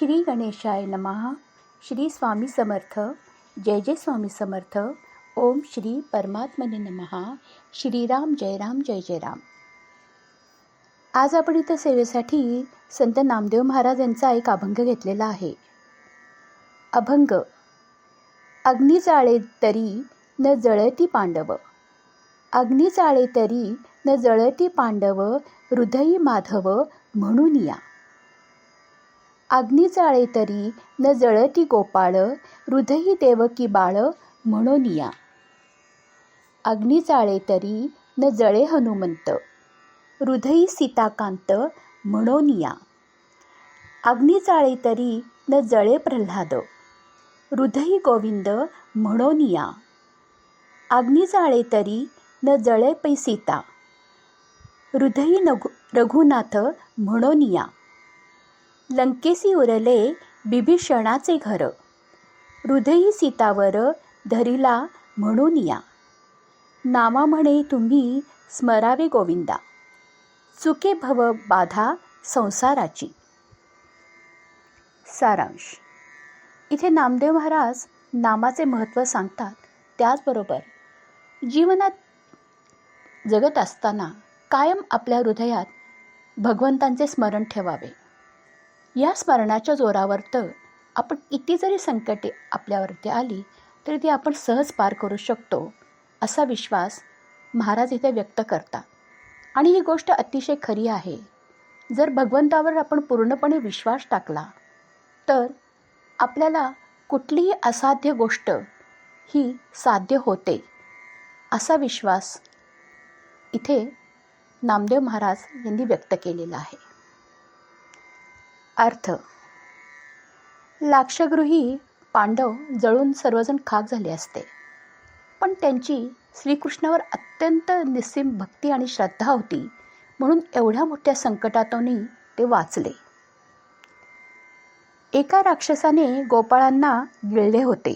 श्री गणेशाय नमः. श्री स्वामी समर्थ. जय जय स्वामी समर्थ. ओम श्री परमात्मने नमः. श्रीराम जय राम जय जय राम. आज आपण इथं सेवेसाठी संत नामदेव महाराज यांचा एक अभंग घेतलेला आहे. अभंग. अग्नी जाळे तरी न जळती पांडव, अग्नी जाळे तरी न जळती पांडव, हृदयी माधव म्हणून या. अग्नी जाळे तरी न जळती गोपाळ, हृदयी देवकी बाळ म्हणून या. अग्नी जाळे तरी न जळे हनुमंत, हृदयी सीताकांत म्हणून या. अग्नी जाळे तरी न जळे प्रल्हाद, हृदयी गोविंद म्हणून या. अग्नी जाळे तरी न जळे पै सीता, हृदयी रघुनाथ म्हणून या. लंकेसी उरले बिभीषणाचे घर, हृदयी सीतावर धरिला म्हणून या. नामा म्हणे तुम्ही स्मरावे गोविंदा, चुके भव बाधा संसाराची. सारांश. इथे नामदेव महाराज नामाचे महत्त्व सांगतात. त्याचबरोबर जीवनात जगत असताना कायम आपल्या हृदयात भगवंतांचे स्मरण ठेवावे. या स्मरणाच्या जोरावर तर आपण किती जरी संकटे आपल्यावरती आली तरी ती आपण सहज पार करू शकतो, असा विश्वास महाराज इथे व्यक्त करतात. आणि ही गोष्ट अतिशय खरी आहे. जर भगवंतावर आपण पूर्णपणे विश्वास टाकला तर आपल्याला कुठलीही असाध्य गोष्ट ही साध्य होते, असा विश्वास इथे नामदेव महाराज यांनी व्यक्त केलेला आहे. अर्थ. लाक्षागृही पांडव जळून सर्वजण खाक झाले असते, पण त्यांची श्रीकृष्णावर अत्यंत निस्सीम भक्ती आणि श्रद्धा होती, म्हणून एवढ्या मोठ्या संकटातूनही ते वाचले. एका राक्षसाने गोपाळांना गिळले होते.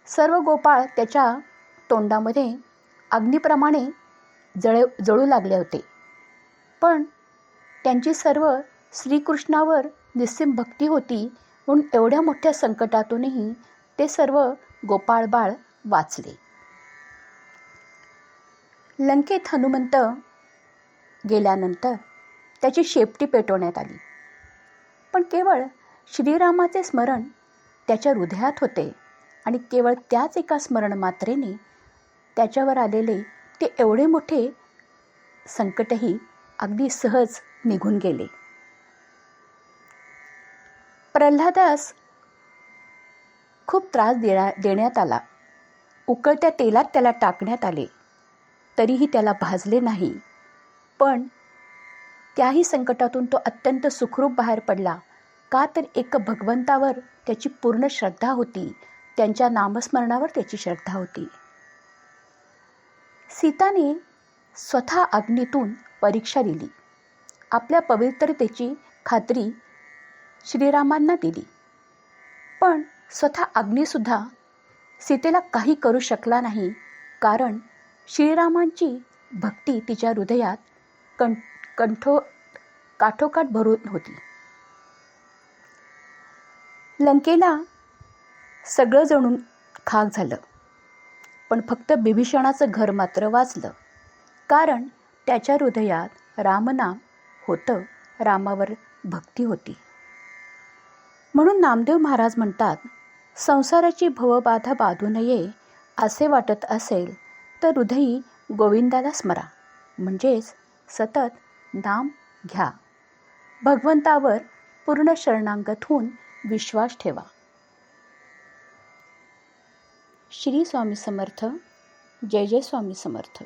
सर्व गोपाळ त्याच्या तोंडामध्ये अग्नीप्रमाणे जळू लागले होते, पण त्यांची सर्व श्रीकृष्णावर निस्सीम भक्ती होती, म्हणून एवढ्या मोठ्या संकटातूनही ते सर्व गोपाळ बाळ वाचले. लंकेत हनुमंत गेल्यानंतर त्याची शेपटी पेटवण्यात आली, पण केवळ श्रीरामाचे स्मरण त्याच्या हृदयात होते आणि केवळ त्याच एका स्मरण मात्रेने त्याच्यावर आलेले ते एवढे मोठे संकटही अगदी सहज निघून गेले. प्रल्हादास खूप त्रास देण्यात आला. उकळत्या तेलात त्याला टाकण्यात आले, तरीही त्याला भाजले नाही. पण त्याही संकटातून तो अत्यंत सुखरूप बाहेर पडला. का तर एक भगवंतावर त्याची पूर्ण श्रद्धा होती, त्यांच्या नामस्मरणावर त्याची श्रद्धा होती. सीताने स्वतः अग्नीतून परीक्षा दिली. आपल्या पवित्रतेची खात्री श्रीरामांना दिली, पण स्वतः अग्नीसुद्धा सीतेला काही करू शकला नाही, कारण श्रीरामांची भक्ती तिच्या हृदयात काठोकाठ भरून होती. लंकेला सगळं जणून खाक झालं, पण फक्त बिभीषणाचं घर मात्र वाचलं, कारण त्याच्या हृदयात रामनाम होतं, रामावर भक्ती होती. म्हणून नामदेव महाराज म्हणतात, संसाराची भवबाधा बाधू नये असे वाटत असेल तर हृदयी गोविंदाला स्मरा, म्हणजेच सतत नाम घ्या. भगवंतावर पूर्ण शरणागत होऊन विश्वास ठेवा. श्री स्वामी समर्थ. जय जय स्वामी समर्थ.